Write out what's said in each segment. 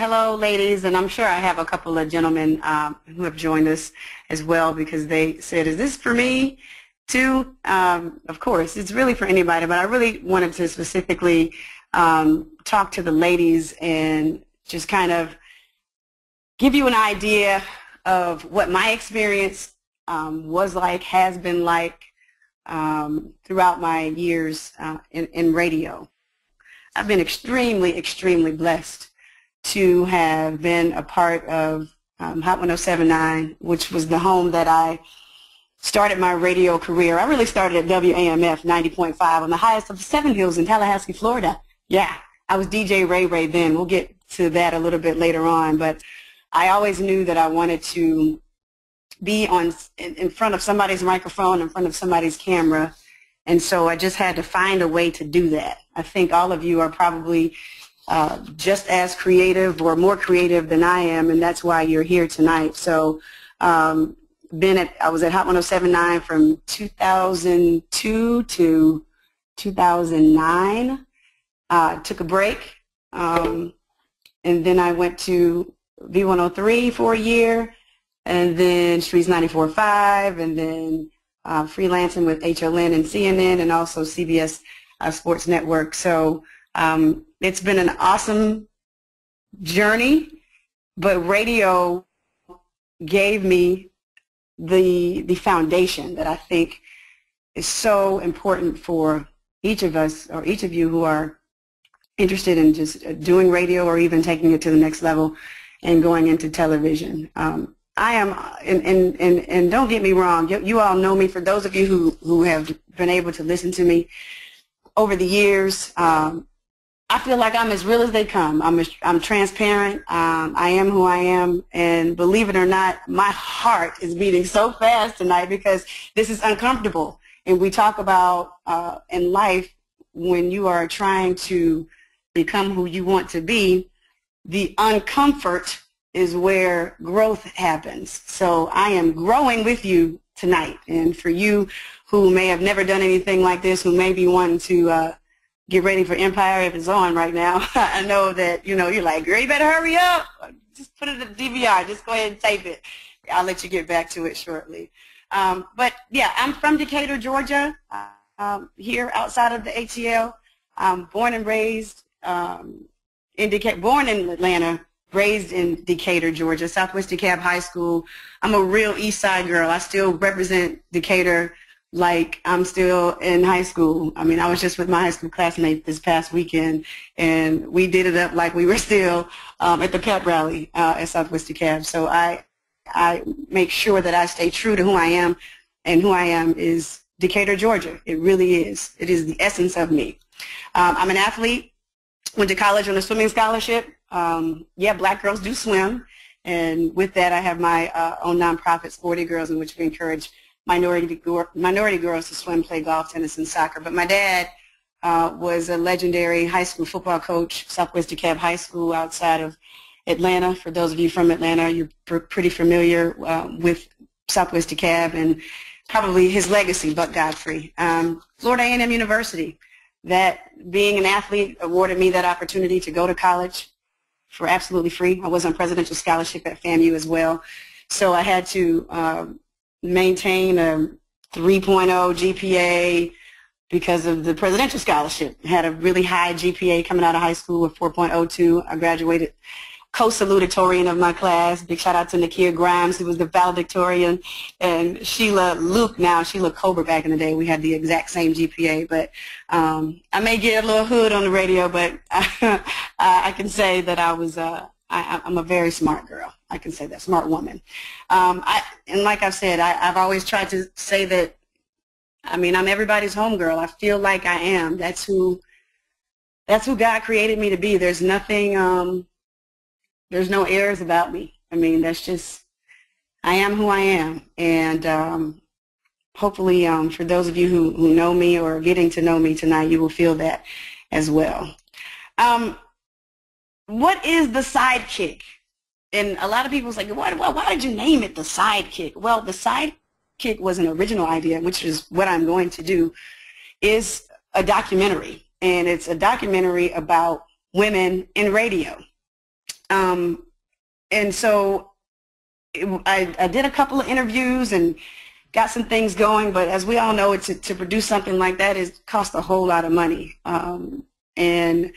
Hello, ladies, and I'm sure I have a couple of gentlemen who have joined us as well because they said, is this for me too? Of course, it's really for anybody, but I really wanted to specifically talk to the ladies and just kind of give you an idea of what my experience was like, has been like throughout my years in radio. I've been extremely, extremely blessed to have been a part of Hot 107.9, which was the home that I started my radio career. I really started at WAMF 90.5 on the highest of the Seven Hills in Tallahassee, Florida. Yeah, I was DJ Ray Ray then. We'll get to that a little bit later on, but I always knew that I wanted to be in front of somebody's microphone, in front of somebody's camera, and so I just had to find a way to do that. I think all of you are probably just as creative or more creative than I am, and that's why you're here tonight. So I was at Hot 107.9 from 2002 to 2009. Took a break, and then I went to V103 for a year, and then Streets 94.5, and then freelancing with HLN and CNN, and also CBS Sports Network. So it's been an awesome journey, but radio gave me the foundation that I think is so important for each of us, or each of you who are interested in just doing radio or even taking it to the next level and going into television. I am, and don't get me wrong, you all know me. For those of you who have been able to listen to me over the years, I feel like I'm as real as they come. I'm transparent. I am who I am, and believe it or not, my heart is beating so fast tonight because this is uncomfortable. And we talk about in life, when you are trying to become who you want to be, the uncomfort is where growth happens. So I am growing with you tonight. And for you who may have never done anything like this, who may be wanting to get ready for Empire if it's on right now, I know that, you're like, girl, you better hurry up. Just put it in the DVR. Just go ahead and tape it. I'll let you get back to it shortly. But yeah, I'm from Decatur, Georgia, here outside of the ATL. Born and raised in Decatur, born in Atlanta, raised in Decatur, Georgia, Southwest DeKalb High School. I'm a real East Side girl. I still represent Decatur like I'm still in high school. I mean, I was just with my high school classmates this past weekend, and we did it up like we were still at the pep rally at Southwest DeKalb. So I make sure that I stay true to who I am, and who I am is Decatur, Georgia. It really is. It is the essence of me. I'm an athlete. Went to college on a swimming scholarship. Yeah, black girls do swim, and with that I have my own nonprofit, Sporty Girls, in which we encourage minority girls to swim, play golf, tennis, and soccer. But my dad was a legendary high school football coach, Southwest DeKalb High School outside of Atlanta. For those of you from Atlanta, you're pretty familiar with Southwest DeKalb and probably his legacy, Buck Godfrey. Florida A&M University, that being an athlete awarded me that opportunity to go to college for absolutely free. I was on presidential scholarship at FAMU as well. So I had to maintain a 3.0 GPA because of the presidential scholarship. I had a really high GPA coming out of high school with 4.02. I graduated co-salutatorian of my class. Big shout out to Nakia Grimes, who was the valedictorian, and Sheila Luke now. Sheila Cobra back in the day. We had the exact same GPA, but I may get a little hood on the radio, but I can say that I'm a very smart girl. I can say that, smart woman. And like I've said, I've always tried to say that, I mean, I'm everybody's homegirl. I feel like I am. That's who God created me to be. There's nothing, there's no airs about me. I mean, that's just, I am who I am. And hopefully for those of you who know me or are getting to know me tonight, you will feel that as well. What is the Sidekick? And a lot of people say, why did you name it the Sidekick? Well, the Sidekick was an original idea, which is what I'm going to do, is a documentary. And it's a documentary about women in radio. And so I did a couple of interviews and got some things going, but as we all know, to produce something like that costs a whole lot of money. And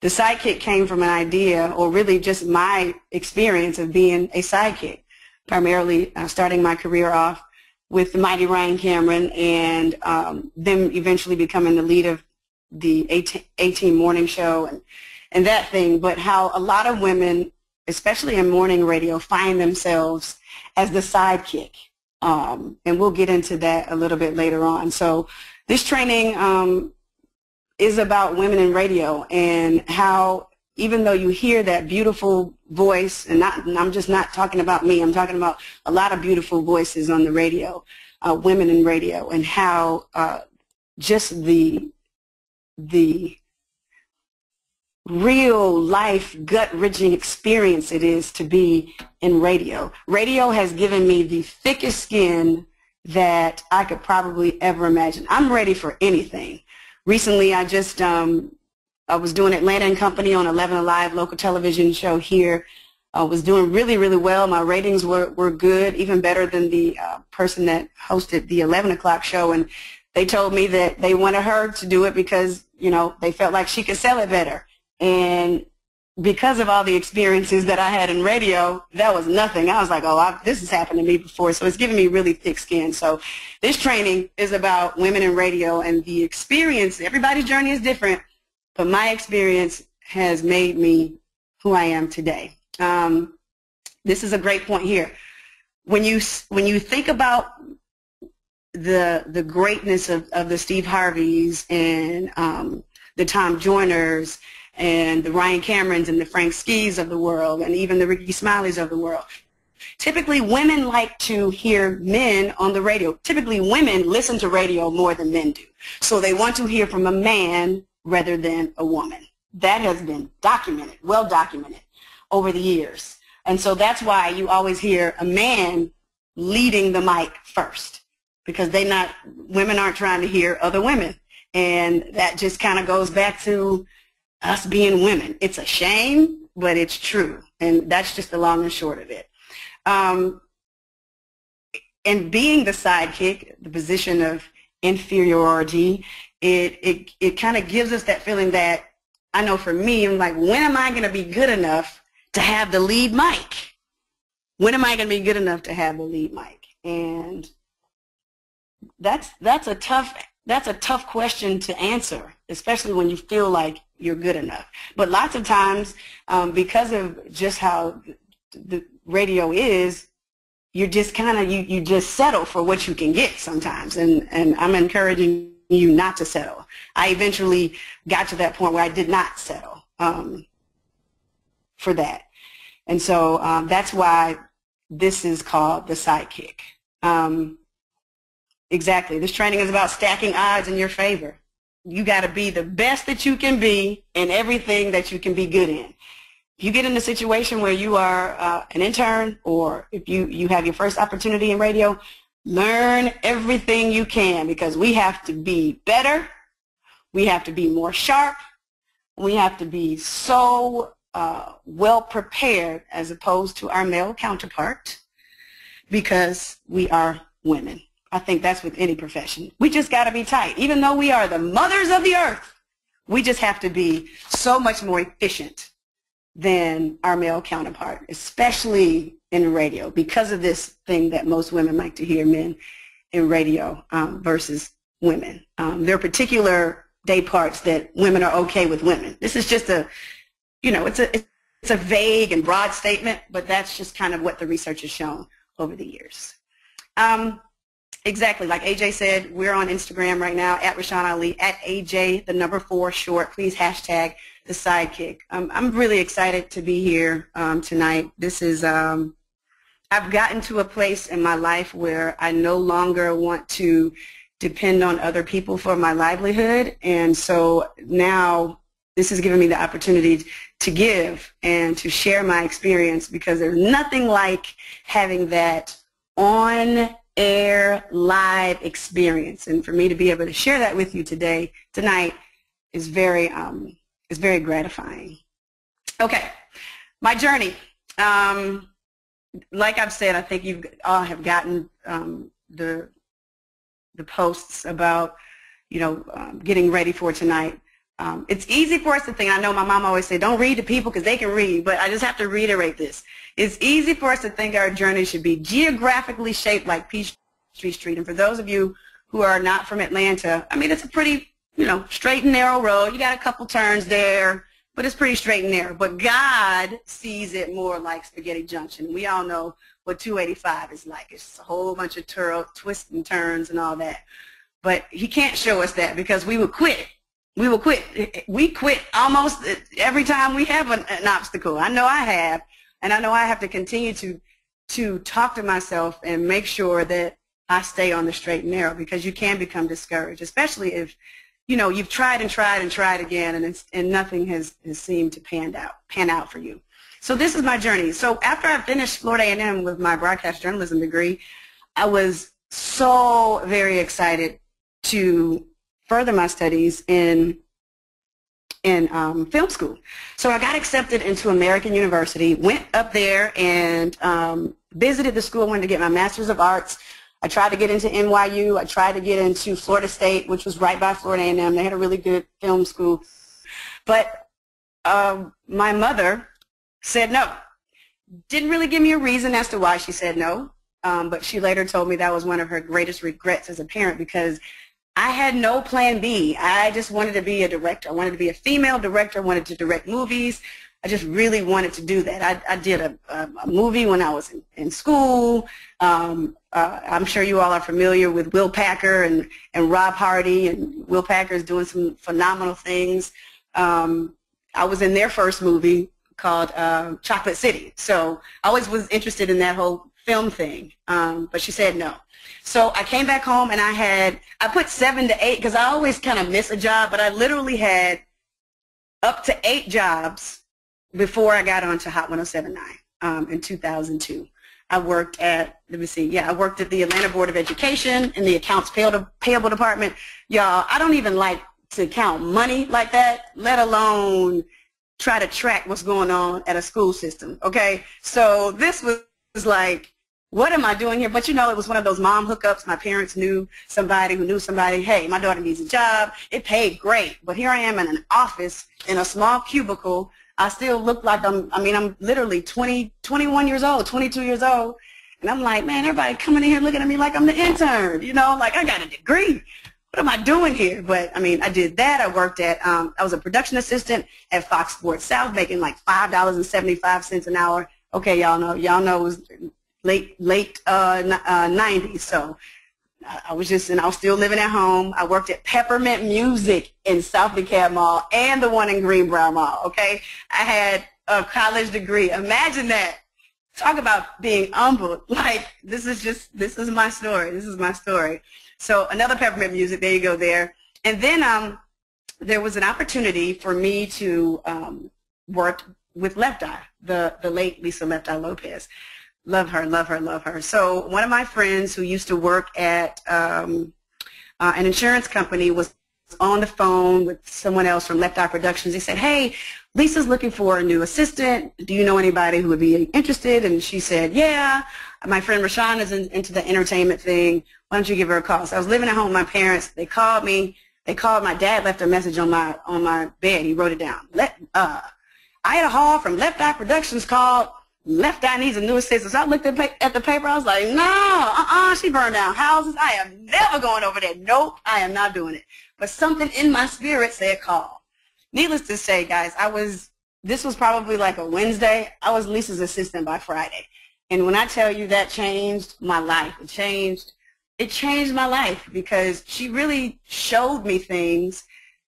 the Sidekick came from an idea, or really just my experience of being a sidekick, primarily starting my career off with the mighty Ryan Cameron, and them eventually becoming the lead of the A-Team morning show and that thing, but how a lot of women, especially in morning radio, find themselves as the sidekick. And we'll get into that a little bit later on. So this training is about women in radio, and how even though you hear that beautiful voice, and I'm just not talking about me, I'm talking about a lot of beautiful voices on the radio, women in radio, and how just the real life gut-wrenching experience it is to be in radio. Radio has given me the thickest skin that I could probably ever imagine. I'm ready for anything. Recently, I was doing Atlanta and Company on 11 Alive, local television show here. I was doing really, really well. My ratings were good, even better than the person that hosted the 11 o'clock show. And they told me that they wanted her to do it because, you know, they felt like she could sell it better. And because of all the experiences that I had in radio, that was nothing. I was like, oh, this has happened to me before. So it's given me really thick skin. So this training is about women in radio, and the experience, everybody's journey is different, but my experience has made me who I am today. This is a great point here. When you think about the greatness of the Steve Harveys and the Tom Joyners and the Ryan Camerons and the Frank Skis of the world, and even the Ricky Smileys of the world, typically women like to hear men on the radio. Typically women listen to radio more than men do. So they want to hear from a man rather than a woman. That has been documented, well documented over the years. And so that's why you always hear a man leading the mic first, because women aren't trying to hear other women. And that just kind of goes back to us being women. It's a shame, but it's true. And that's just the long and short of it. And being the sidekick, the position of inferiority, it kind of gives us that feeling that, I know for me, I'm like, when am I going to be good enough to have the lead mic? When am I going to be good enough to have the lead mic? And that's a tough question to answer, especially when you feel like you're good enough. But lots of times, because of just how the radio is, you're just kind of, you just settle for what you can get sometimes. And I'm encouraging you not to settle. I eventually got to that point where I did not settle for that. And so that's why this is called the Sidekick. Exactly. This training is about stacking odds in your favor. You got to be the best that you can be in everything that you can be good in. If you get in a situation where you are an intern, or if you have your first opportunity in radio, learn everything you can, because we have to be better. We have to be more sharp. We have to be so well prepared as opposed to our male counterpart, because we are women. I think that's with any profession. We just got to be tight. Even though we are the mothers of the earth, we just have to be so much more efficient than our male counterpart, especially in radio, because of this thing that most women like to hear men in radio versus women. There are particular day parts that women are okay with women. This is just a, you know, it's a vague and broad statement, but that's just kind of what the research has shown over the years. Exactly, like AJ said, we're on Instagram right now, at Rashan Ali, at AJ, the number 4 short. Please hashtag the Sidekick. I'm really excited to be here tonight. This is, I've gotten to a place in my life where I no longer want to depend on other people for my livelihood. And so now this has given me the opportunity to give and to share my experience, because there's nothing like having that on-air live experience. And for me to be able to share that with you tonight is very gratifying. Okay, My journey. Like I've said, I think you all have gotten the posts about, getting ready for tonight. It's easy for us to think, I know my mom always said, don't read to people because they can read, but I just have to reiterate this. It's easy for us to think our journey should be geographically shaped like Peachtree Street. And for those of you who are not from Atlanta, I mean, it's a pretty, straight and narrow road. You got a couple turns there, but it's pretty straight and narrow. But God sees it more like Spaghetti Junction. We all know what 285 is like. It's a whole bunch of twists and turns and all that. But he can't show us that because we would quit. We will quit. We quit almost every time we have an obstacle. I know I have, and I know I have to continue to talk to myself and make sure that I stay on the straight and narrow, because you can become discouraged, especially if you've tried and tried and tried again, and nothing has seemed to pan out for you. So this is my journey. So after I finished Florida A&M with my broadcast journalism degree, I was so very excited to further my studies in film school. So I got accepted into American University, went up there and visited the school, wanted to get my Master's of Arts. I tried to get into NYU. I tried to get into Florida State, which was right by Florida A&M. They had a really good film school. But my mother said no. Didn't really give me a reason as to why she said no, but she later told me that was one of her greatest regrets as a parent, because I had no plan B. I just wanted to be a director. I wanted to be a female director. I wanted to direct movies. I just really wanted to do that. I did a movie when I was in school. I'm sure you all are familiar with Will Packer and Rob Hardy, and Will Packer is doing some phenomenal things. I was in their first movie called Chocolate City. So I always was interested in that whole film thing, but she said no. So I came back home and I put 7 to 8 because I always kind of miss a job, but I literally had up to 8 jobs before I got onto Hot 107.9 in 2002. I worked at, I worked at the Atlanta Board of Education in the Accounts Payable Department. Y'all, I don't even like to count money like that, let alone try to track what's going on at a school system, okay? So this was like, what am I doing here? But it was one of those mom hookups. My parents knew somebody who knew somebody. Hey, my daughter needs a job. It paid great, but here I am in an office in a small cubicle. I still look like I'm literally 21 years old, 22 years old. And I'm like, man, everybody coming in here looking at me like I'm the intern, like I got a degree. What am I doing here? But I did that. I worked at, I was a production assistant at Fox Sports South, making like $5.75 an hour. Okay, y'all know it was late 90s. So I was still living at home. I worked at Peppermint Music in South DeKalb Mall and the one in Greenbrier Mall, okay? I had a college degree. Imagine that. Talk about being humbled. Like, this is my story. This is my story. So another Peppermint Music, there you go there. And then there was an opportunity for me to work with Left Eye, the late Lisa Left Eye Lopez. Love her, love her, love her. So one of my friends who used to work at an insurance company was on the phone with someone else from Left Eye Productions. He said, hey, Lisa's looking for a new assistant. Do you know anybody who would be interested? And she said, yeah. My friend Rashan is into the entertainment thing. Why don't you give her a call? So I was living at home with my parents. They called me. They called. My dad left a message on my bed. He wrote it down. Ida Hall from Left Eye Productions called. Left Eye needs a new assistant. So I looked at the paper. I was like, no, she burned down houses. I am never going over there. Nope, I am not doing it. But something in my spirit said call. Needless to say, guys, this was probably like a Wednesday. I was Lisa's assistant by Friday. And when I tell you that changed my life, it changed my life, because she really showed me things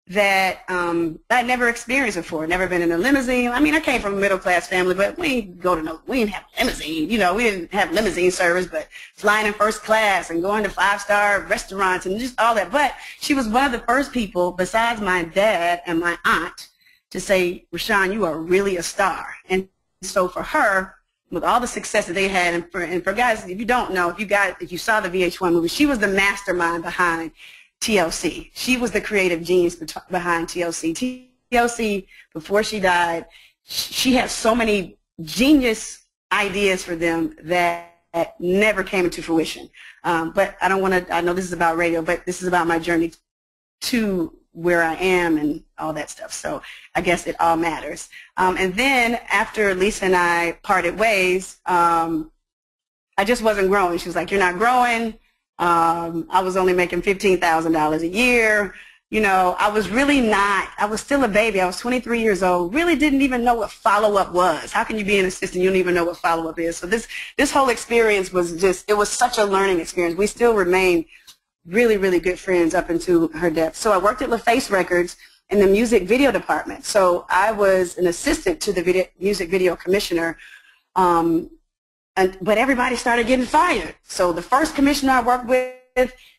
that I'd never experienced before. Never been in a limousine. I came from a middle-class family, but we didn't have a limousine. We didn't have limousine service, but flying in first class and going to 5-star restaurants and just all that. But she was one of the first people, besides my dad and my aunt, to say, Rashan, you are really a star. And so for her, with all the success that they had, and for guys, if you don't know, if you saw the VH1 movie, she was the mastermind behind TLC. She was the creative genius behind TLC. TLC, before she died, she had so many genius ideas for them that never came into fruition. But I don't want to, I know this is about radio, but this is about my journey to where I am and all that stuff. So I guess it all matters. And then after Lisa and I parted ways, I just wasn't growing. She was like, you're not growing. I was only making $15,000 a year. You know, I was really not, I was still a baby. I was 23 years old, really didn't even know what follow-up was. How can you be an assistant? You don't even know what follow-up is. So this whole experience was just, it was such a learning experience. We still remain really, really good friends up into her death. So I worked at LaFace Records in the music video department. So I was an assistant to the music video commissioner, but everybody started getting fired. So the first commissioner I worked with,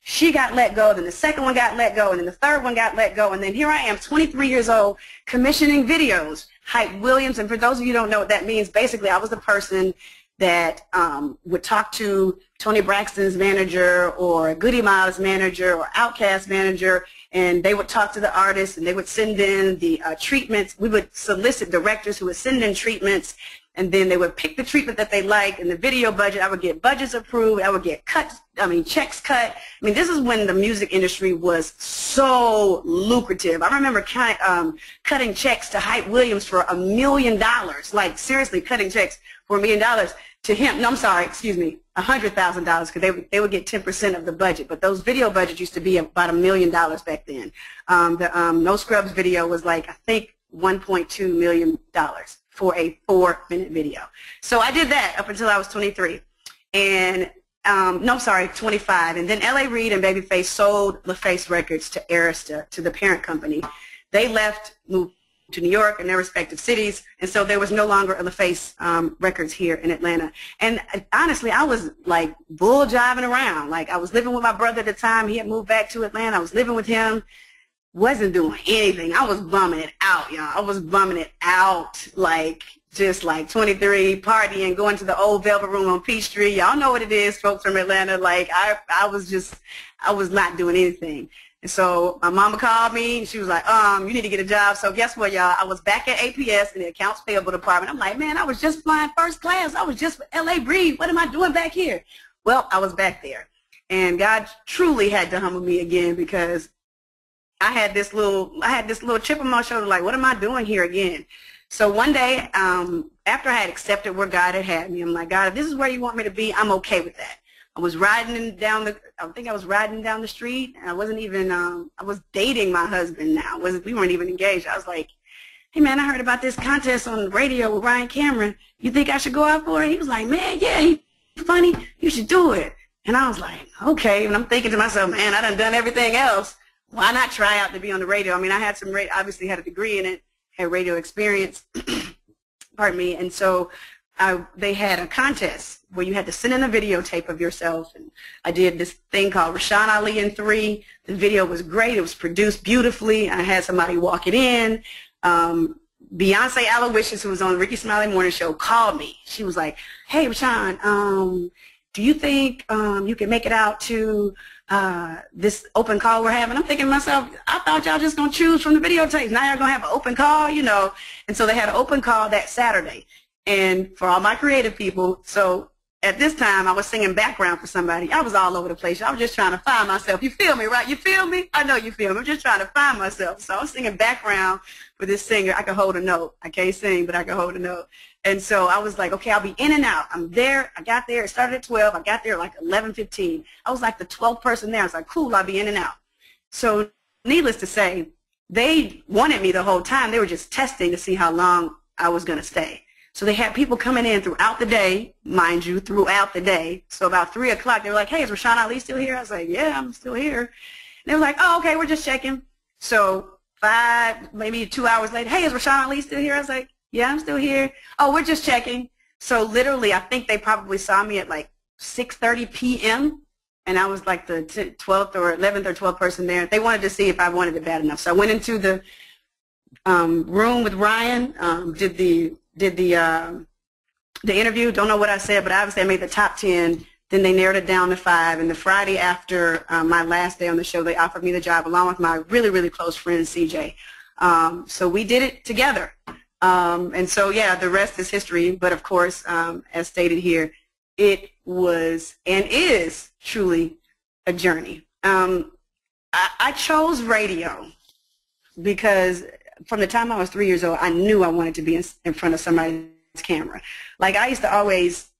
she got let go, then the second one got let go, and then the third one got let go, and then here I am, 23 years old, commissioning videos. Hype Williams, and for those of you who don't know what that means, basically I was the person that would talk to Tony Braxton's manager or Goody Miles' manager or Outkast manager, and they would talk to the artists, and they would send in the treatments. We would solicit directors who would send in treatments, and then they would pick the treatment that they liked, and the video budget, I would get budgets approved, I would get checks cut. I mean, this is when the music industry was so lucrative. I remember cutting checks to Hype Williams for $1 million, like seriously cutting checks for $1 million to him. No, I'm sorry, excuse me, $100,000, because they would get 10% of the budget. But those video budgets used to be about $1 million back then. The No Scrubs video was like, I think, $1.2 million for a 4-minute video. So I did that up until I was 23. And, no, sorry, 25. And then L.A. Reid and Babyface sold LaFace Records to Arista, to the parent company. They left, moved to New York and their respective cities, and so there was no longer a LaFace Records here in Atlanta. And honestly, I was like bull jiving around. Like, I was living with my brother at the time. He had moved back to Atlanta. I was living with him. Wasn't doing anything. I was bumming it out, y'all. I was bumming it out, like just like 23, partying, going to the old Velvet Room on Peachtree. Y'all know what it is, folks from Atlanta. Like, I was not doing anything. And so my mama called me, and she was like, you need to get a job. So guess what, y'all? I was back at APS in the accounts payable department. I'm like, man, I was just flying first class. I was just with L.A. Reid. What am I doing back here? Well, I was back there. And God truly had to humble me again, because I had this little chip on my shoulder, like, what am I doing here again? So one day, after I had accepted where God had me, I'm like, God, if this is where you want me to be, I'm okay with that. I was riding down the street, and I wasn't even, I was dating my husband now. We weren't even engaged. I was like, hey man, I heard about this contest on the radio with Ryan Cameron. You think I should go out for it? He was like, man, yeah, he's funny. You should do it. And I was like, okay. And I'm thinking to myself, man, I done everything else. Why not try out to be on the radio? I mean, I had obviously had a degree in it, had radio experience, pardon me, and so they had a contest where you had to send in a videotape of yourself, and I did this thing called Rashan Ali in 3. The video was great. It was produced beautifully. I had somebody walk it in. Beyonce Aloysius, who was on Ricky Smiley Morning Show, called me. She was like, hey, Rashan, do you think you can make it out to this open call we're having? I'm thinking to myself, I thought y'all just going to choose from the videotapes. Now you're going to have an open call, you know. And so they had an open call that Saturday. And for all my creative people, so at this time I was singing background for somebody. I was all over the place. I was just trying to find myself. You feel me, right? You feel me? I know you feel me. I'm just trying to find myself. So I was singing background for this singer. I could hold a note. I can't sing, but I could hold a note. And so I was like, okay, I'll be in and out. I'm there. I got there. It started at 12. I got there like 11:15. I was like the 12th person there. I was like, cool, I'll be in and out. So needless to say, they wanted me the whole time. They were just testing to see how long I was going to stay. So they had people coming in throughout the day, mind you, throughout the day. So about 3 o'clock, they were like, hey, is Rashan Ali still here? I was like, yeah, I'm still here. And they were like, oh, okay, we're just checking. So 5, maybe 2 hours later, hey, is Rashan Ali still here? I was like, yeah, I'm still here. Oh, we're just checking. So literally, I think they probably saw me at like 6:30 p.m. And I was like the 12th or 11th or 12th person there. They wanted to see if I wanted it bad enough. So I went into the room with Ryan, did the interview. Don't know what I said, but obviously I made the top 10. Then they narrowed it down to 5. And the Friday after my last day on the show, they offered me the job along with my really, really close friend, CJ. So we did it together. And so, yeah, the rest is history. But of course, as stated here, it was and is truly a journey. I chose radio because from the time I was 3 years old, I knew I wanted to be in front of somebody's camera. Like, I used to always,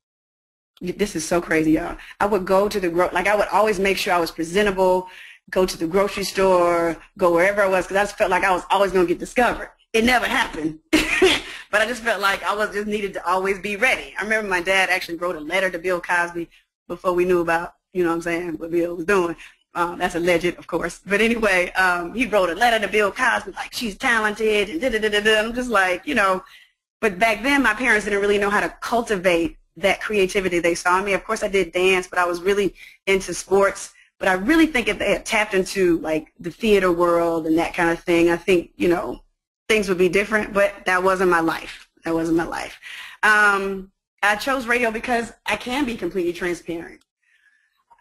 this is so crazy, y'all. I would go to I would always make sure I was presentable, go to the grocery store, go wherever I was, because I just felt like I was always going to get discovered. It never happened. But I just felt like I just needed to always be ready. I remember my dad actually wrote a letter to Bill Cosby before we knew about, you know what I'm saying, what Bill was doing. That's alleged, of course. But anyway, he wrote a letter to Bill Cosby, like, she's talented, and da-da-da-da-da. I'm just like, you know. But back then, my parents didn't really know how to cultivate that creativity they saw in me. Of course, I did dance, but I was really into sports. But I really think if they had tapped into, like, the theater world and that kind of thing, I think, you know, things would be different. But that wasn't my life. That wasn't my life. I chose radio because I can be completely transparent.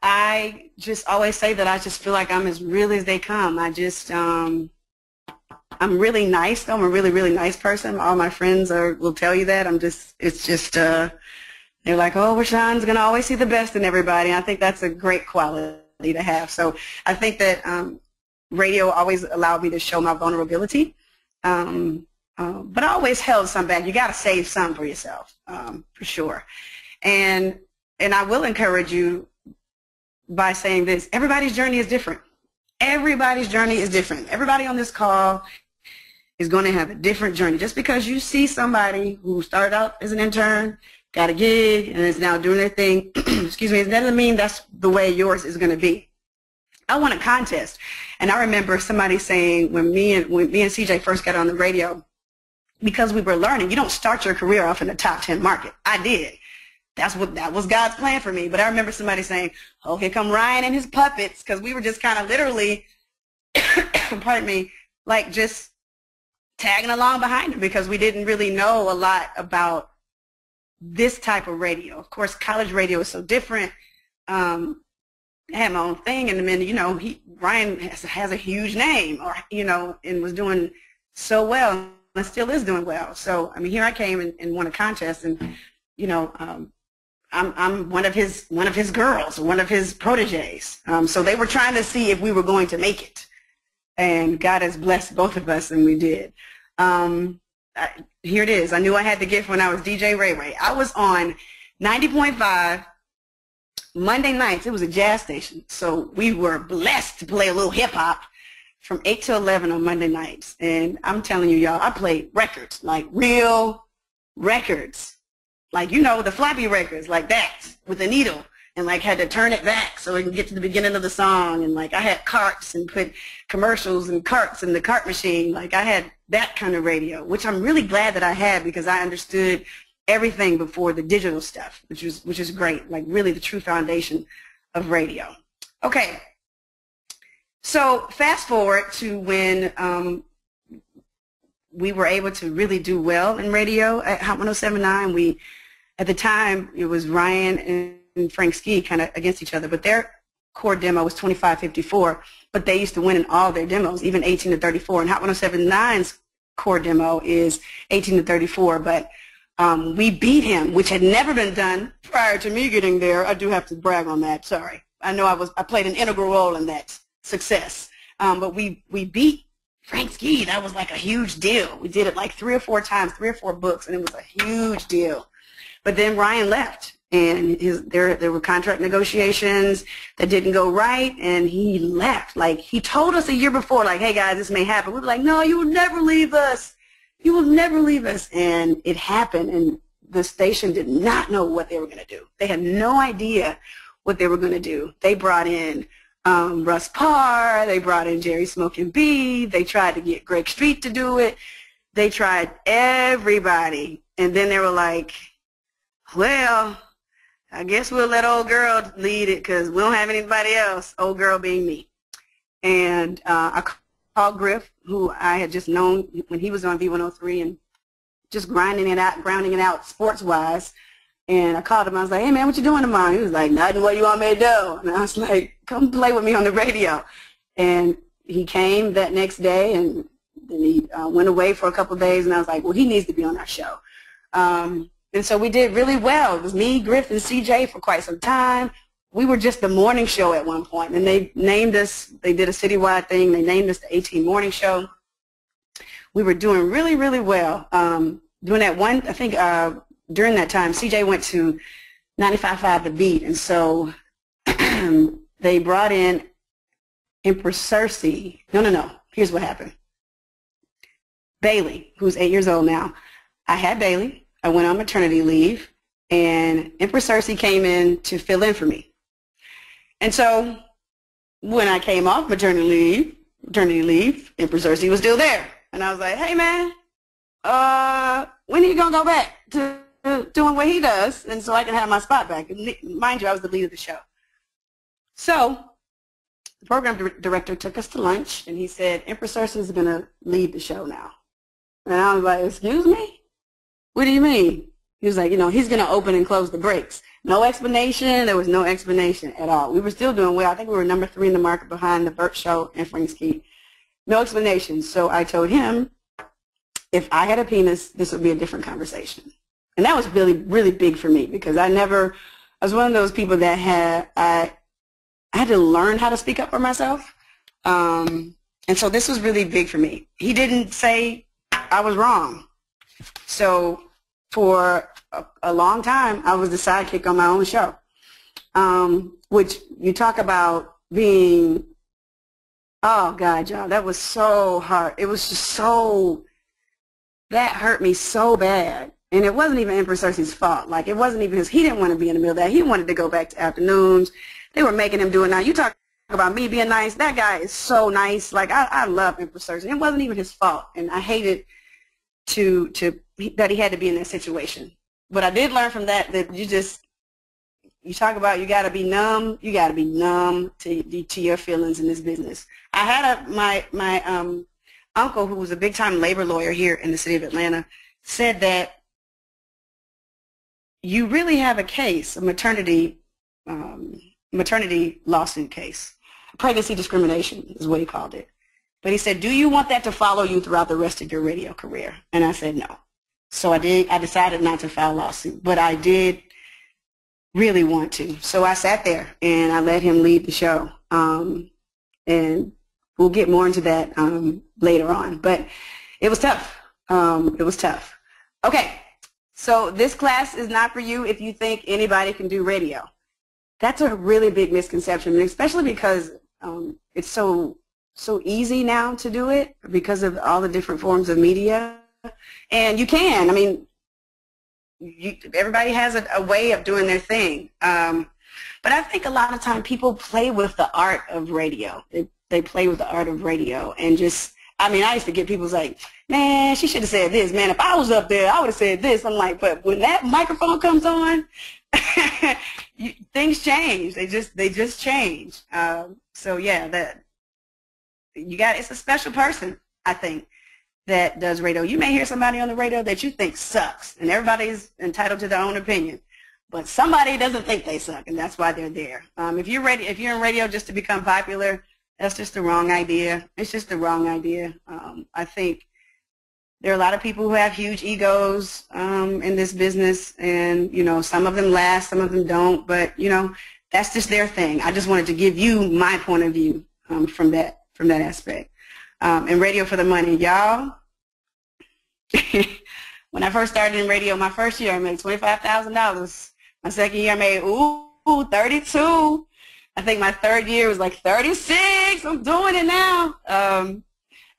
I just always say that I just feel like I'm as real as they come. I just, I'm really nice, though. I'm a really, really nice person. All my friends will tell you that. It's just, they're like, oh, Rashan's going to always see the best in everybody. And I think that's a great quality to have. So I think that radio always allowed me to show my vulnerability. But I always held some back. You got to save some for yourself, for sure. And I will encourage you by saying this: everybody's journey is different. Everybody's journey is different. Everybody on this call is going to have a different journey. Just because you see somebody who started out as an intern, got a gig, and is now doing their thing, excuse me, it doesn't mean that's the way yours is going to be. I won a contest, and I remember somebody saying when me and CJ first got on the radio, because we were learning, you don't start your career off in the top 10 market. I did. That was God's plan for me. But I remember somebody saying, oh, here come Ryan and his puppets, because we were just kind of literally, pardon me, like just tagging along behind him because we didn't really know a lot about this type of radio. Of course, college radio is so different. I had my own thing, and then, you know, Ryan has a huge name, or, you know, and was doing so well, and still is doing well. So, I mean, here I came and won a contest, and, you know, I'm one of his girls, one of his proteges. So they were trying to see if we were going to make it, and God has blessed both of us, and we did. Here it is. I knew I had the gift when I was DJ Ray Ray. I was on 90.5 Monday nights. It was a jazz station, so we were blessed to play a little hip hop from 8 to 11 on Monday nights. And I'm telling you, y'all, I played records, like real records. Like, you know, the floppy records, like that, with a needle, and like had to turn it back so we can get to the beginning of the song. And like I had carts and put commercials and carts in the cart machine. Like I had that kind of radio, which I'm really glad that I had, because I understood everything before the digital stuff, which is great, like really the true foundation of radio. Okay, so fast forward to when we were able to really do well in radio at Hot 107.9. At the time, it was Ryan and Frank Ski kind of against each other, but their core demo was 2554, but they used to win in all their demos, even 18 to 34. And Hot 107.9's core demo is 18 to 34, but we beat him, which had never been done prior to me getting there. I do have to brag on that. Sorry. I know I played an integral role in that success. But we beat Frank Ski. That was like a huge deal. We did it like 3 or 4 times, 3 or 4 books, and it was a huge deal. But then Ryan left, and there were contract negotiations that didn't go right, and he left. Like, he told us a year before, like, hey guys, this may happen. We were like, no, you will never leave us. You will never leave us. And it happened, and the station did not know what they were going to do. They had no idea what they were going to do. They brought in Russ Parr. They brought in Jerry Smokin' B. They tried to get Greg Street to do it. They tried everybody. And then they were like, well, I guess we'll let old girl lead it because we don't have anybody else, old girl being me. And I called Griff, who I had just known when he was on V103 and just grounding it out sports-wise. And I called him. I was like, hey, man, what you doing tomorrow? He was like, nothing. What you want me to do? And I was like, come play with me on the radio. And he came that next day, and Then he went away for a couple of days, and I was like, well, he needs to be on our show. And so we did really well. It was me, Griff, and CJ for quite some time. We were just the morning show at one point, and they named us, they did a citywide thing, they named us the 18 Morning Show. We were doing really, really well. Doing that one, I think during that time, CJ went to 95.5 The Beat, and so they brought in Empress Cersei. No. Here's what happened. Bailey, who's 8 years old now. I had Bailey. I went on maternity leave, and Empress Cersei came in to fill in for me. And so when I came off maternity leave, Empress Cersei was still there. And I was like, hey, man, when are you going to go back to doing what he does, and so I can have my spot back? And mind you, I was the lead of the show. So the program director took us to lunch, and he said, Empress Cersei is going to lead the show now. And I was like, excuse me? What do you mean? He was like, you know, he's going to open and close the breaks. No explanation. There was no explanation at all. We were still doing well. I think we were number 3 in the market behind The Burt Show and Franksky. No explanation. So I told him, if I had a penis, this would be a different conversation. And that was really, really big for me, because I was one of those people that I had to learn how to speak up for myself. And so this was really big for me. He didn't say I was wrong. So for a long time, I was the sidekick on my own show, which you talk about being, oh, God, y'all, that was so hard. It was just so, that hurt me so bad. And it wasn't even Empress Cersei's fault. Like, it wasn't even he didn't want to be in the middle of that. He wanted to go back to afternoons. They were making him do it now. You talk about me being nice. That guy is so nice. Like, I love Empress Cersei. It wasn't even his fault. And I hated that he had to be in that situation. But I did learn from that you talk about you got to be numb. You got to be numb to your feelings in this business. I had my uncle, who was a big-time labor lawyer here in the city of Atlanta, said that you really have a case, a maternity lawsuit case. Pregnancy discrimination is what he called it. But he said, do you want that to follow you throughout the rest of your radio career? And I said no. So I decided not to file a lawsuit, but I did really want to. So I sat there and I let him lead the show. And we'll get more into that later on. But it was tough. It was tough. Okay, so this class is not for you if you think anybody can do radio. That's a really big misconception, and especially because it's so easy now to do it because of all the different forms of media. And you can. I mean, everybody has a way of doing their thing. But I think a lot of time people play with the art of radio. They play with the art of radio and just, I mean, I used to get people's like, man, she should have said this. Man, if I was up there, I would have said this. I'm like, but when that microphone comes on, things change. They just change. So yeah, it's a special person, I think, that does radio. You may hear somebody on the radio that you think sucks, and everybody's entitled to their own opinion. But somebody doesn't think they suck, and that's why they're there. If you're in radio just to become popular, that's just the wrong idea. It's just the wrong idea. I think there are a lot of people who have huge egos in this business, and some of them last, some of them don't. But that's just their thing. I just wanted to give you my point of view from that aspect. And radio for the money, y'all. When I first started in radio, my first year I made $25,000. My second year I made 32. I think my third year was like 36. I'm doing it now.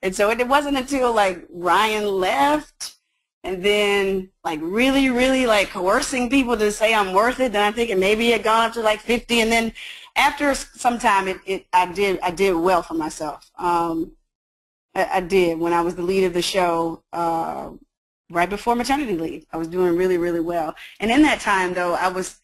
And so it wasn't until like Ryan left, and then like really, really like coercing people to say I'm worth it. Then I think maybe it had gone up to like 50, and then after some time, I did well for myself. I did when I was the lead of the show right before maternity leave. I was doing really, really well. And in that time, though, I was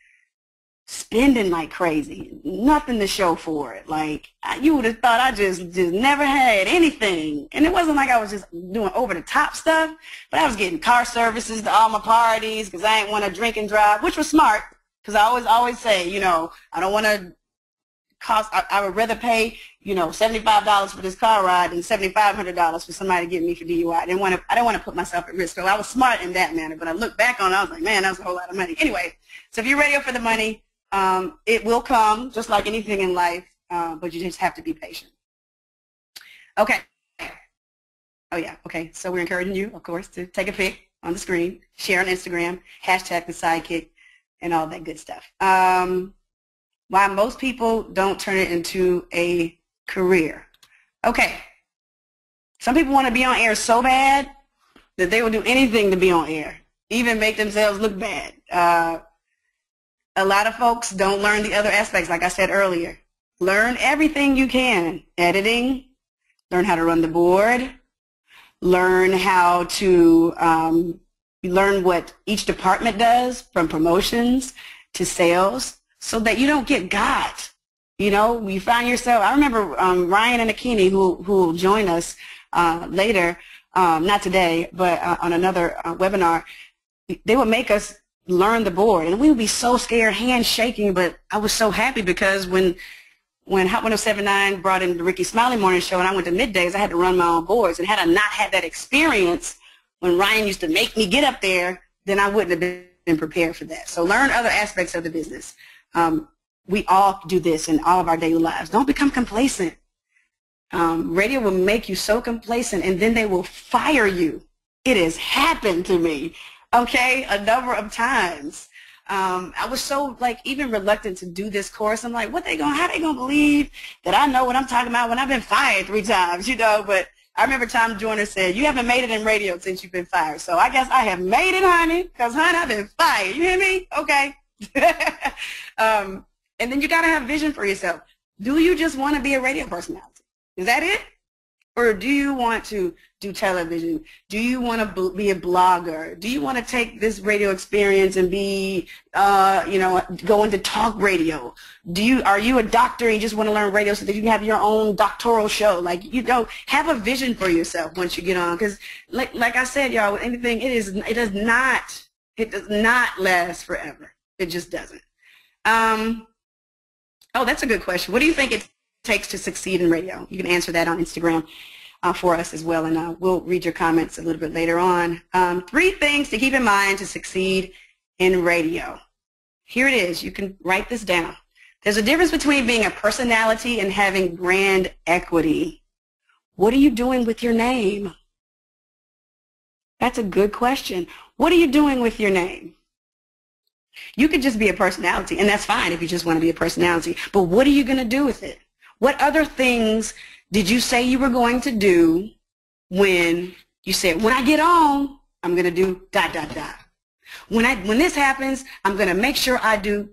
spending like crazy. Nothing to show for it. Like, you would have thought I just never had anything. And it wasn't like I was just doing over-the-top stuff, but I was getting car services to all my parties because I didn't want to drink and drive, which was smart because I always say, I don't want to cost. I would rather pay, you know, $75 for this car ride than $7,500 for somebody to get me for DUI. I didn't want to put myself at risk. So I was smart in that manner. But I look back on it, I was like, man, that was a whole lot of money. Anyway, so if you're ready for the money, it will come just like anything in life, but you just have to be patient. Okay. Oh, yeah. Okay. So we're encouraging you, of course, to take a pic on the screen, share on Instagram, hashtag the Sidekick, and all that good stuff. Why most people don't turn it into a career. Okay. Some people want to be on air so bad that they will do anything to be on air, even make themselves look bad. A lot of folks don't learn the other aspects, like I said earlier. Learn everything you can. Editing, learn how to run the board, learn how to learn what each department does, from promotions to sales, so that you don't get got. You know, you find yourself, I remember Ryan and Akini, who will join us later, not today, but on another webinar, they would make us learn the board, and we would be so scared, hands shaking, but I was so happy because when Hot 1079 brought in the Ricky Smiley Morning Show and I went to middays, I had to run my own boards, and had I not had that experience when Ryan used to make me get up there, then I wouldn't have been prepared for that. So learn other aspects of the business. We all do this in all of our daily lives. Don't become complacent. Radio will make you so complacent, and then they will fire you. It has happened to me, okay, a number of times. I was so, like, even reluctant to do this course. I'm like, how they gonna believe that I know what I'm talking about when I've been fired 3 times, you know? But I remember Tom Joyner said, you haven't made it in radio since you've been fired. So I guess I have made it, honey, because, honey, I've been fired. You hear me? Okay. And then you got to have vision for yourself. Do you just want to be a radio personality? Is that it? Or do you want to do television? Do you want to be a blogger? Do you want to take this radio experience and be, you know, go into talk radio? Are you a doctor and you just want to learn radio so that you can have your own doctoral show? Like, you know, have a vision for yourself once you get on. Because, like I said, y'all, with anything, it does not last forever. It just doesn't. Oh, that's a good question. What do you think it takes to succeed in radio? You can answer that on Instagram for us as well, and we'll read your comments a little bit later on. 3 things to keep in mind to succeed in radio. Here it is. You can write this down. There's a difference between being a personality and having brand equity. What are you doing with your name? That's a good question. What are you doing with your name? You could just be a personality, and that's fine if you just want to be a personality, but what are you going to do with it? What other things did you say you were going to do when you said, when I get on, I'm going to do ... When this happens, I'm going to make sure I do ...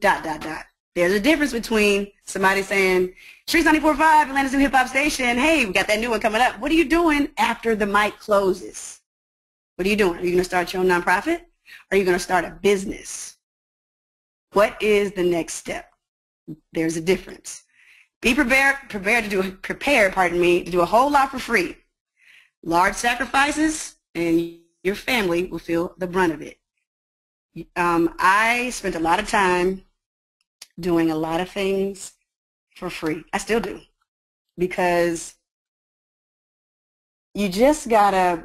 There's a difference between somebody saying, Streets 94.5, Atlanta's new hip-hop station, hey, we got that new one coming up. What are you doing after the mic closes? What are you doing? Are you going to start your own nonprofit? Or are you going to start a business? What is the next step? There's a difference. Be prepared to do a whole lot for free. Large sacrifices, and your family will feel the brunt of it. I spent a lot of time doing a lot of things for free. I still do, because you just gotta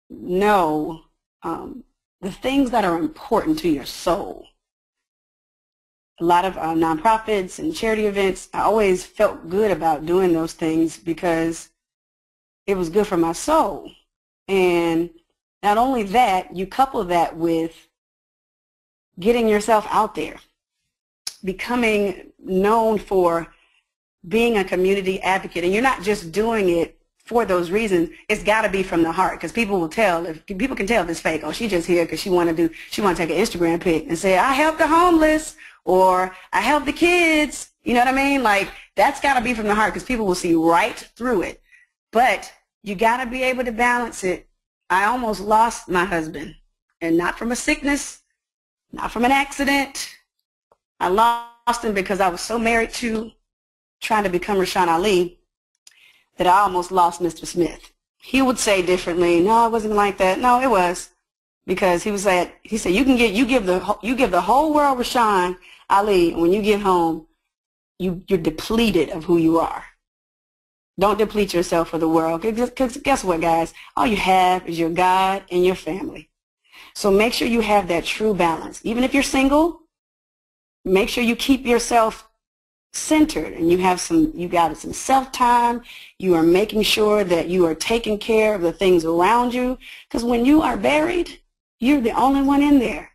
know the things that are important to your soul. A lot of nonprofits and charity events, I always felt good about doing those things because it was good for my soul. And not only that, you couple that with getting yourself out there, becoming known for being a community advocate. And you're not just doing it for those reasons. It's got to be from the heart, because people will tell. If people can tell if it's fake. Oh, she just here because she want to take an Instagram pic and say, I help the homeless, or I help the kids. You know what I mean? Like, that's got to be from the heart, because people will see right through it. But you got to be able to balance it. I almost lost my husband, and not from a sickness, not from an accident. I lost him because I was so married to trying to become Rashan Ali that I almost lost Mr. Smith. He would say differently, no, it wasn't like that. No, it was, because he said you give the whole world Rashan Ali, and when you get home, you're depleted of who you are. Don't deplete yourself for the world. Because guess what, guys? All you have is your God and your family. So make sure you have that true balance. Even if you're single, make sure you keep yourself centered and you got some self-time. You are making sure that you are taking care of the things around you. Because when you are buried, you're the only one in there.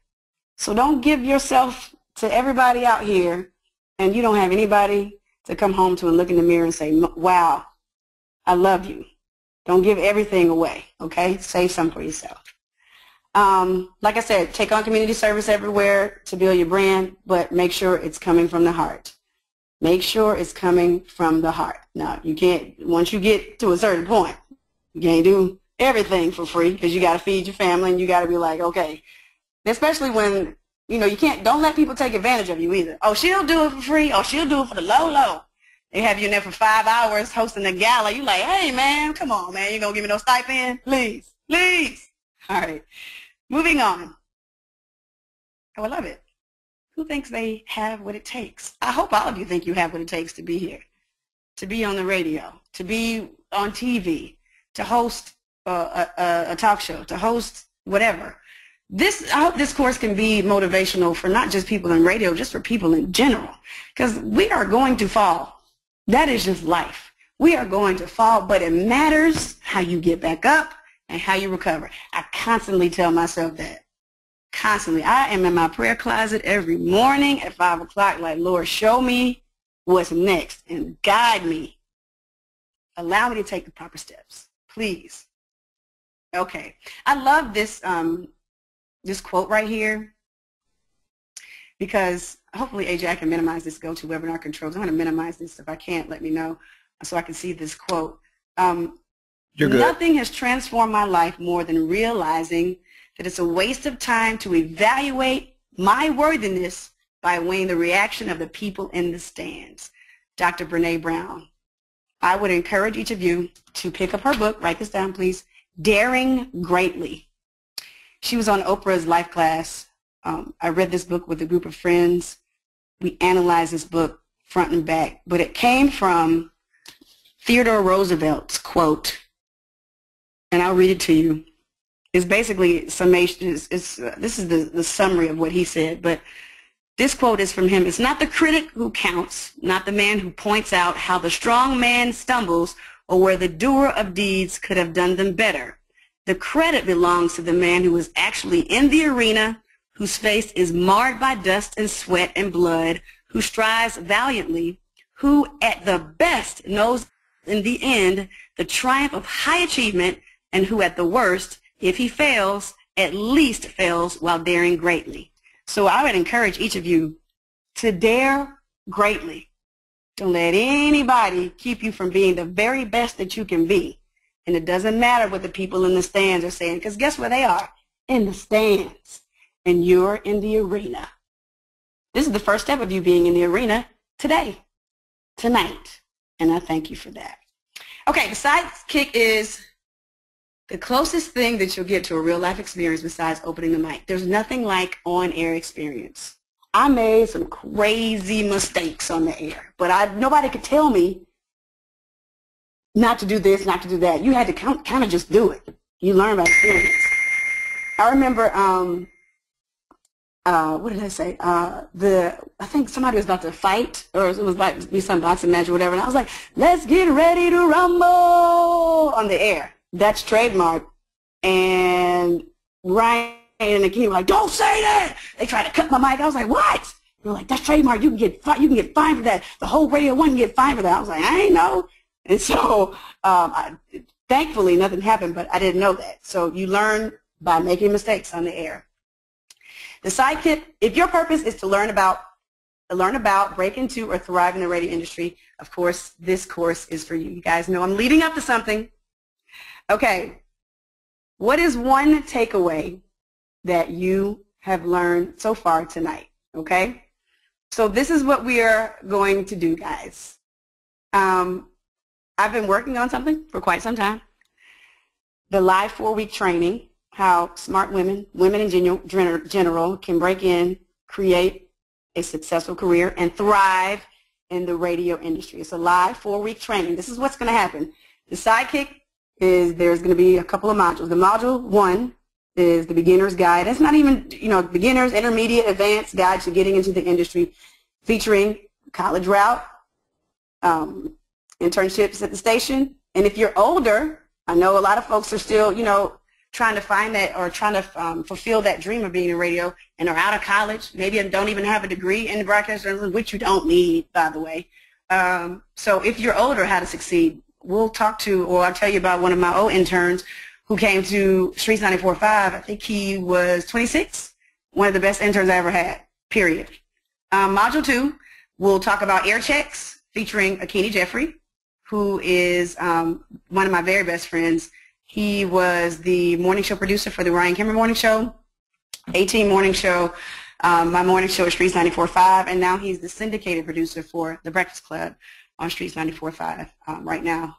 So don't give yourself to everybody out here and you don't have anybody to come home to and look in the mirror and say, wow, I love you. Don't give everything away, okay? Save some for yourself. Like I said, take on community service everywhere to build your brand, but make sure it's coming from the heart. Make sure it's coming from the heart. Now, you can't, once you get to a certain point, you can't do everything for free because you got to feed your family and you got to be like, okay, especially when, you know, don't let people take advantage of you either. Oh, she'll do it for free. Oh, she'll do it for the low. They have you in there for 5 hours hosting a gala. You like, hey, man, come on, man. You going to give me no stipend? Please, please. All right. Moving on. Oh, I love it. Who thinks they have what it takes? I hope all of you think you have what it takes to be here, to be on the radio, to be on TV, to host a talk show, to host whatever. I hope this course can be motivational for not just people in radio, just for people in general, because we are going to fall. That is just life. We are going to fall, but it matters how you get back up and how you recover. I constantly tell myself that. Constantly. I am in my prayer closet every morning at 5 o'clock like, Lord, show me what's next and guide me. Allow me to take the proper steps, please. Okay. I love this, this quote right here because hopefully, AJ, I can minimize this go-to webinar controls. I'm going to minimize this. If I can't, let me know so I can see this quote. You're good. Nothing has transformed my life more than realizing that it's a waste of time to evaluate my worthiness by weighing the reaction of the people in the stands. Dr. Brene Brown. I would encourage each of you to pick up her book, write this down please, Daring Greatly. She was on Oprah's Life Class. I read this book with a group of friends. We analyzed this book front and back, but it came from Theodore Roosevelt's quote, and I'll read it to you. It's basically summation. This is the summary of what he said, but this quote is from him. It's not the critic who counts, not the man who points out how the strong man stumbles or where the doer of deeds could have done them better. The credit belongs to the man who is actually in the arena, whose face is marred by dust and sweat and blood, who strives valiantly, who at the best knows in the end the triumph of high achievement, and who at the worst, if he fails, at least fails while daring greatly. So I would encourage each of you to dare greatly. Don't let anybody keep you from being the very best that you can be. And it doesn't matter what the people in the stands are saying, because guess where they are? In the stands. And you're in the arena. This is the first step of you being in the arena today, tonight. And I thank you for that. Okay, the sidekick is the closest thing that you'll get to a real life experience besides opening the mic. There's nothing like on-air experience. I made some crazy mistakes on the air, but nobody could tell me not to do this, not to do that. You had to kind of just do it. You learn by experience. I remember, what did I say? I think somebody was about to fight, or it was about to be some boxing match or whatever, and I was like, let's get ready to rumble on the air. That's trademark. And Ryan and the king were like, don't say that. They tried to cut my mic. I was like, what? They're like, that's trademark. You can get fined for that. The whole Radio 1 can get fined for that. I was like, I ain't know. And so thankfully nothing happened, but I didn't know that. So you learn by making mistakes on the air. The sidekick, if your purpose is to learn about, break into, or thrive in the radio industry, of course, this course is for you. You guys know I'm leading up to something. Okay, what is one takeaway that you have learned so far tonight? Okay, so this is what we are going to do, guys. I've been working on something for quite some time. The live 4-week training, how smart women in general can break in, create a successful career, and thrive in the radio industry. It's a live 4-week training. This is what's going to happen. The Sidekick is there's going to be a couple of modules. The module 1 is the beginner's guide. It's not even, beginners, intermediate, advanced guide to getting into the industry, featuring college route, internships at the station. And if you're older, I know a lot of folks are still, trying to find that or trying to fulfill that dream of being in radio and are out of college, maybe don't even have a degree in broadcast journalism, which you don't need, by the way. So if you're older, how to succeed, we'll talk to, or I'll tell you about one of my old interns who came to Streets 94.5. I think he was 26, one of the best interns I ever had, period. Module 2, we'll talk about air checks featuring Akini Jeffrey, who is one of my very best friends. He was the morning show producer for the Ryan Kimmer Morning Show, 18 Morning Show, my morning show at Streets 94.5, and now he's the syndicated producer for The Breakfast Club on Streets 94.5 right now.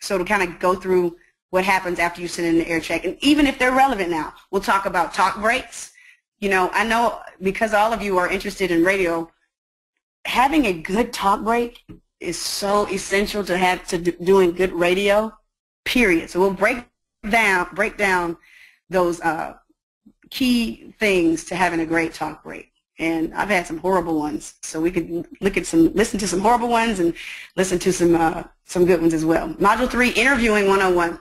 So to kind of go through what happens after you send in the air check, and even if they're relevant now, we'll talk about talk breaks. I know because all of you are interested in radio, having a good talk break is so essential to doing good radio. Period. So we'll break down those key things to having a great talk break. And I've had some horrible ones, so we could listen to some horrible ones and listen to some good ones as well. Module 3, interviewing 101,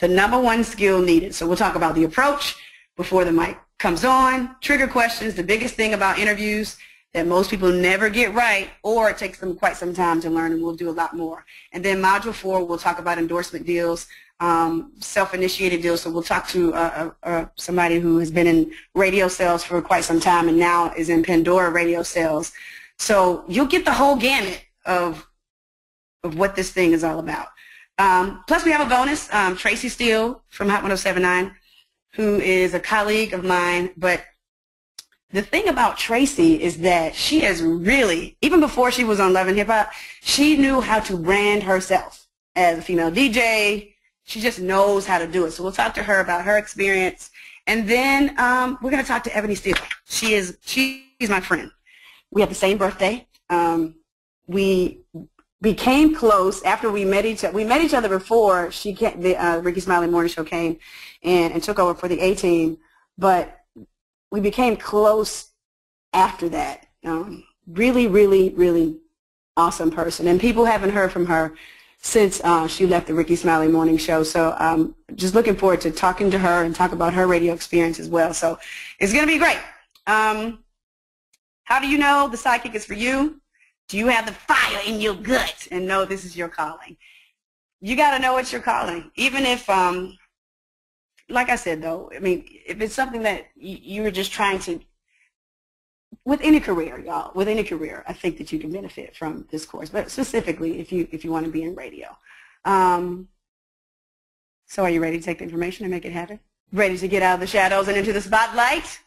the #1 skill needed. So we'll talk about the approach before the mic comes on, trigger questions, the biggest thing about interviews that most people never get right, or it takes them quite some time to learn, and we'll do a lot more. And then module 4, we'll talk about endorsement deals, self-initiated deals. So we'll talk to somebody who has been in radio sales for quite some time and now is in Pandora radio sales. So you'll get the whole gamut of what this thing is all about. Plus we have a bonus, Tracy Steele from Hot 107.9, who is a colleague of mine, but the thing about Tracy is that she has really, even before she was on Love and Hip Hop, she knew how to brand herself as a female DJ. She just knows how to do it. So we'll talk to her about her experience. And then we're going to talk to Ebony Steele. She's my friend. We have the same birthday. We became close after we met each other. We met each other before the Ricky Smiley Morning Show came and took over for the A-Team. But we became close after that. Really, really, really awesome person. And people haven't heard from her since she left the Ricky Smiley Morning Show. So just looking forward to talking to her and talk about her radio experience as well. So it's going to be great. How do you know the Sidekick is for you? Do you have the fire in your gut and know this is your calling? You got to know it's your calling. Even if like I said, though, I mean, if it's something that you're just trying to, with any career, y'all, with any career, I think that you can benefit from this course, but specifically if you want to be in radio. So are you ready to take the information and make it happen? Ready to get out of the shadows and into the spotlight?